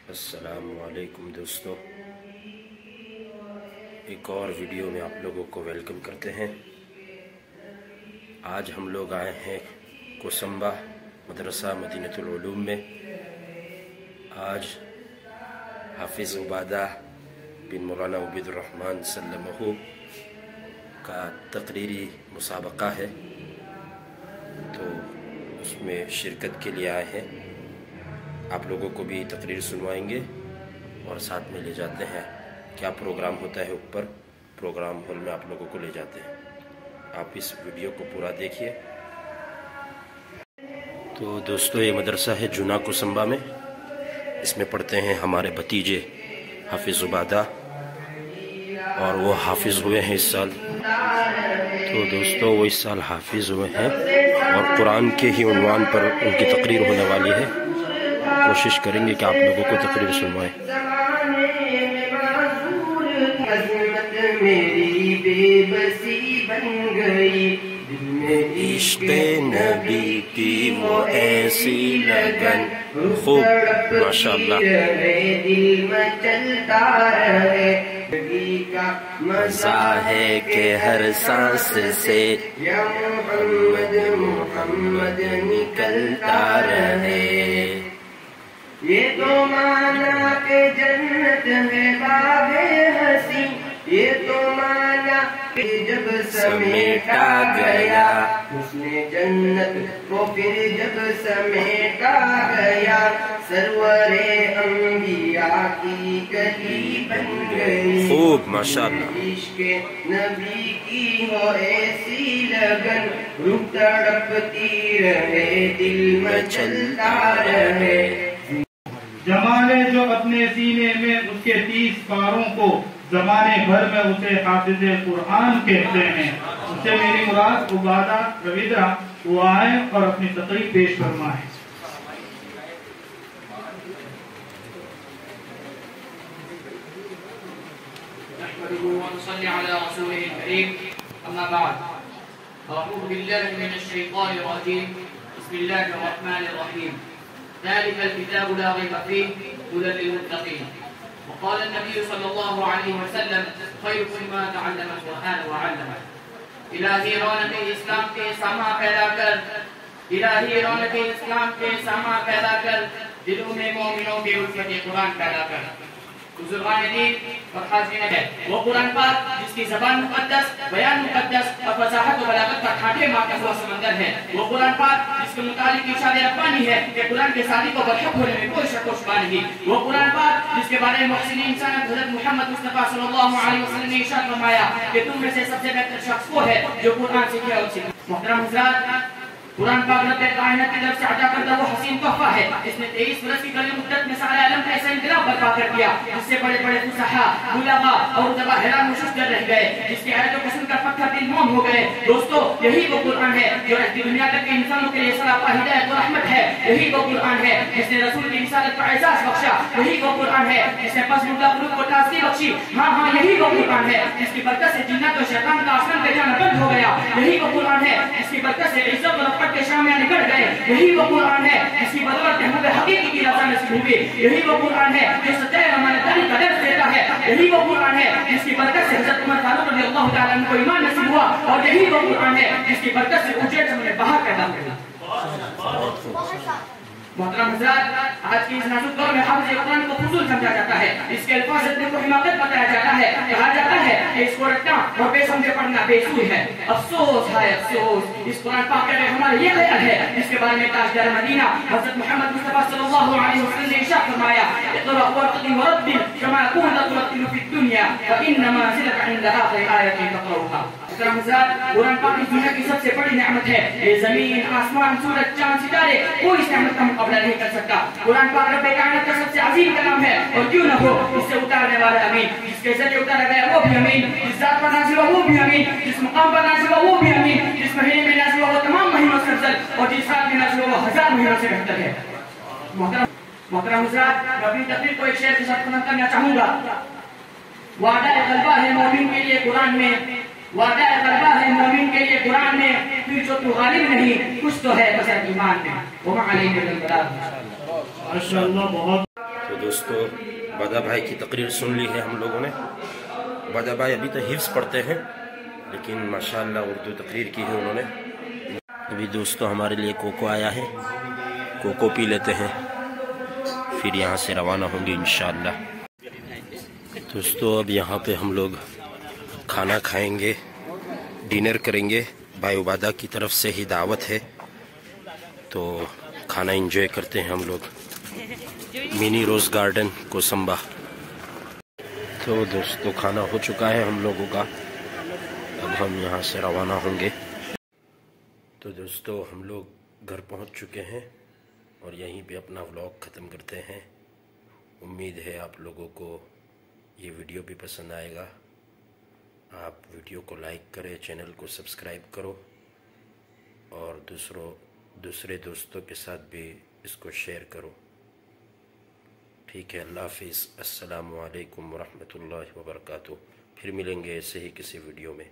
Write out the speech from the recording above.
السلام علیکم دوستو، ایک اور ویڈیو میں آپ لوگوں کو ویلکم کرتے ہیں۔ آج ہم لوگ آئے ہیں کوسمبا مدرسہ مدینۃ العلوم میں۔ آج حافظ عبادہ بن مولانا عبید الرحمن سلمہ کا تقریری مسابقہ ہے، تو اس میں شرکت کے لیے آئے ہیں۔ آپ لوگوں کو بھی تقریر سنوائیں گے اور ساتھ میں لے جاتے ہیں کیا پروگرام ہوتا ہے اوپر پروگرام ہال میں، آپ لوگوں کو لے جاتے ہیں۔ آپ اس ویڈیو کو پورا دیکھیے۔ تو دوستو، یہ مدرسہ ہے جونا کوسمبا میں، اس میں پڑھتے ہیں ہمارے بھتیجے حافظ عبادہ، اور وہ حافظ ہوئے ہیں اس سال۔ تو دوستو، وہ اس سال حافظ ہوئے ہیں اور قرآن کے ہی عنوان پر ان کی تقریر ہونے والی ہے۔ کوشش کریں گے کہ آپ لوگوں کو تقریر سنوائیں۔ میری بے بسی بن گئی، عشق نبی کی وہ ایسی لگن، خوب ماشاءاللہ، دل میں چلتا رہے کا مزہ ہے کہ ہر سانس سے یا محمد محمد نکلتا رہے۔ یہ تو مانا کہ جنت ہے باغ ہنسی، یہ تو مانا کہ جب سمیٹا گیا اس نے جنت کو، پھر جب سمیٹا گیا سرور انبیاء کی گلی بن گئی۔ خوب ماشاءاللہ، عشق نبی کی ہو ایسی لگن، روح تڑپتی رہے دل میں چلتا رہے۔ جمالے جو اپنے سینے میں اس کے 30 پاروں کو زمانے بھر میں اسے حافظ قرآن کہتے ہیں۔ اس سے میری مراد عبادہ رویدرا، وہ آئے اور اپنی تقریر پیش فرمائیں۔ نحمده ونصلي على رسوله الكريم، أما بعد، أعوذ بالله من الشيطان الرجيم، بسم الله الرحمن الرحيم، ذلك الكتاب لا ريب فيه هدى للمتقين، وقال النبي صلى الله عليه وسلم خيركم من تعلم القرآن وعلمه۔ الہی رونق اسلام کے ساما پیدا کر، الہی رونق اسلام کے ساما پیدا کر، دلوں میں مومنوں کے الفت قرآن پیدا کر۔ بزرگان دین اور حاضرین ہے وہ قرآن پاک جس کی زبان مقدس، بیان مقدس اور فصاحت و بلاغت کا ٹھاٹھے مارتا ہوا سمندر ہے۔ وہ قرآن پاک جس کے متعلق ارشاد ربانی ہے کہ قرآن کے سادی کو برحق ہونے میں کوئی شک و شبہ نہیں۔ وہ قرآن پاک جس کے بارے میں محسن انسان حضرت محمد مصطفیٰ صلی اللہ علیہ وسلم نے ارشاد فرمایا کہ تم میں سے سب سے بہتر شخص وہ ہے جو قرآن سیکھے اور سیکھے۔ محترم حضرات، قرآن پاک رب کائنات کی طرف سے عطا کردہ وہ حسین تحفہ ہے، اس نے 23 برس کی قلیل مدت میں سارے عالم کا ایسا انقلاب برپا کر دیا جس سے بڑے بڑے فصحاء، بلغاء اور ادباء حیران و شش رہ گئے، جس کی آیت و قسم کا پتھر دل موم ہو گئے۔ دوستو، یہی وہ قرآن ہے جو رہتی دنیا تک کے انسانوں کے لیے صلاح، ہدایت و رحمت ہے۔ یہی وہ قرآن ہے جس نے رسول کی رسالت کا اعزاز بخشا۔ یہی وہ قرآن ہے جس نے پس مردہ قلوب کو تازگی بخشی۔ ہاں، یہی وہ قرآن ہے جس کی برکت سے جنات و شیطان کا آسمان پہ جانا بند ہو گیا۔ یہی وہ قرآن ہے جس کی برکت سے عزت و رفعت کے شام میں نکل گئے۔ یہی وہ قرآن ہے جس کی بدولت محبوب حقیقی کی رضا نصیب ہوئی۔ یہی وہ قرآن ہے جو سچائی اور امانتداری کا درس دیتا ہے۔ یہی وہ قرآن ہے جس کی برکت سے حضرت عمر فاروق رضی اللہ تعالیٰ عنہ کو ایمان نصیب ہوا، اور یہی وہ قرآن ہے جس کی برکت سے اجڑ سے باہر پیدا ہوا۔ محترم حضرات، آج کی اس نازک دور میں حافظ قرآن کو فضول سمجھا جاتا ہے، اس کے الفاظ کو حماقت بتایا جاتا ہے، کہا جاتا ہے کہ اس کو رٹنا اور بے سمجھے پڑھنا بے سوئی ہے۔ افسوس ہے افسوس، اس قرآن پاک کا ہمارا یہ خیال ہے جس کے بارے میں تاجدار مدینہ حضرت محمد مصطفیٰ صلی اللہ علیہ وسلم نے ارشاد فرمایا، اقرأ وارتقي ورتل كما كنت ترتل في الدنيا فإن منزلك عند آخر آية تقرأها۔ محترم حضرات، قرآن پاک اس دنیا کی سب سے بڑی نعمت ہے۔ یہ زمین، آسمان، سورج، چاند، ستارے کوئی اس نعمت کا مقابلہ نہیں کر سکتا۔ قرآن پاک رب کائنات کا سب سے عظیم کلام ہے، اور کیوں نہ ہو اس سے اتارنے والا امین، جس کے ذریعے اتارا گیا وہ بھی امین، جس ذات پر نازل ہوا وہ بھی امین، جس مقام پر نازل ہوا وہ بھی امین، جس مہینے میں نازل ہوا وہ تمام مہینوں سے افضل، اور جس رات میں نازل ہوا وہ 1000 مہینوں سے بہتر ہے۔ محترم حضرات، میں اپنی تقریر کو ایک شعر کے ساتھ ختم کرنا چاہوں گا۔ وعدہ غلبہ ہے مومن کے لیے قرآن میں، وعدہ غلبہ ہے مومن کے لیے قرآن میں، پھر جو تو غالب نہیں کچھ تو ہے بس ایمان میں۔ وما علیہ البلاغ۔ ماشاءاللہ، بہت دوستو عبادہ بھائی کی تقریر سن لی ہے ہم لوگوں نے. عبادہ بھائی ابھی تو حفظ پڑھتے ہیں لیکن ماشاءاللہ اردو تقریر کی ہے انہوں نے. ابھی دوستو ہمارے لیے کوکو آیا ہے, کوکو پی لیتے ہیں پھر یہاں سے روانہ ہوں گے انشاءاللہ. دوستو اب یہاں پہ ہم لوگ کھانا کھائیں گے, ڈنر کریں گے. بھائی عبادہ کی طرف سے ہی دعوت ہے تو کھانا انجوائے کرتے ہیں ہم لوگ. منی روز گارڈن کوسمبا. تو دوستو کھانا ہو چکا ہے ہم لوگوں کا, اب ہم یہاں سے روانہ ہوں گے. تو دوستو ہم لوگ گھر پہنچ چکے ہیں اور یہیں پہ اپنا ولاگ ختم کرتے ہیں. امید ہے آپ لوگوں کو یہ ویڈیو بھی پسند آئے گا. آپ ویڈیو کو لائک کریں, چینل کو سبسکرائب کرو اور دوسرے دوستوں کے ساتھ بھی اس کو شیئر کرو. ٹھیک ہے, اللہ حافظ. السلام علیکم ورحمۃ اللہ وبرکاتہ. پھر ملیں گے ایسے ہی کسی ویڈیو میں.